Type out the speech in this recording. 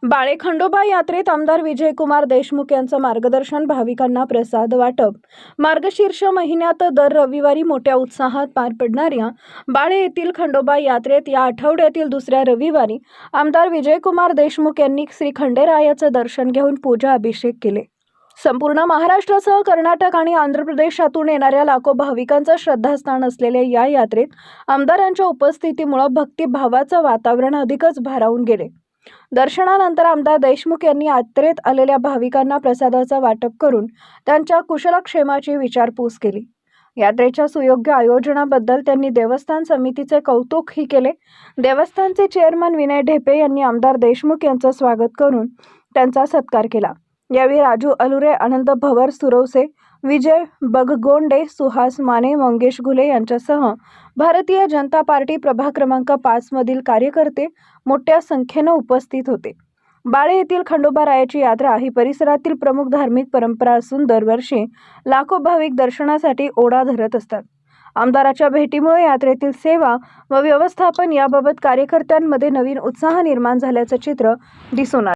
बाळे खंडोबा यात्रेत आमदार विजयकुमार देशमुख यांचं मार्गदर्शन, भाविकांना प्रसाद वाटप। मार्गशीर्ष महिन्यात दर रविवारी मोठ्या उत्साहात पार पडणाऱ्या बाळे येथील खंडोबा यात्रेत या आठवड्यातील दुसऱ्या रविवारी आमदार विजयकुमार देशमुख यांनी श्री खंडेरायाचं दर्शन घेऊन पूजा अभिषेक केले। संपूर्ण महाराष्ट्रासह कर्नाटक आणि आंध्र प्रदेशातून येणाऱ्या लाखो भाविकांचं श्रद्धास्थान असलेल्या या यात्रेत आमदारांच्या उपस्थितीमुळे भक्तिभावाचं वातावरण अधिकच भारावून गेले। दर्शनानंतर आमदार देशमुख यांनी यात्रेत आलेल्या भाविकांना प्रसादाचं वाटप करून त्यांच्या कुशलक्षेमाची विचारपूस केली। यात्रेच्या सुयोग्य आयोजनाबद्दल त्यांनी देवस्थान समितीचे कौतुकही केले। देवस्थानचे चेअरमन विनय ढेपे यांनी आमदार देशमुख यांचं स्वागत करून त्यांचा सत्कार केला। यावेळी राजू अलुरे, आनंद भवर, सुरवसे, विजय बगगोंडे, सुहास माने, मंगेश घुले यांच्यासह भारतीय जनता पार्टी प्रभाग क्रमांक 5 मधील कार्यकर्ते मोठ्या संख्येने उपस्थित होते। बाळे येथील खंडोबारायाची यात्रा ही परिसरातील प्रमुख धार्मिक परंपरा असून दरवर्षी लाखो भाविक दर्शनासाठी ओढा धरत असतात। आमदाराच्या भेटीमुळे यात्रेतील सेवा व व्यवस्थापन याबाबत कार्यकर्त्यांमध्ये नवीन उत्साह निर्माण झाल्याचं चित्र दिसून आलं।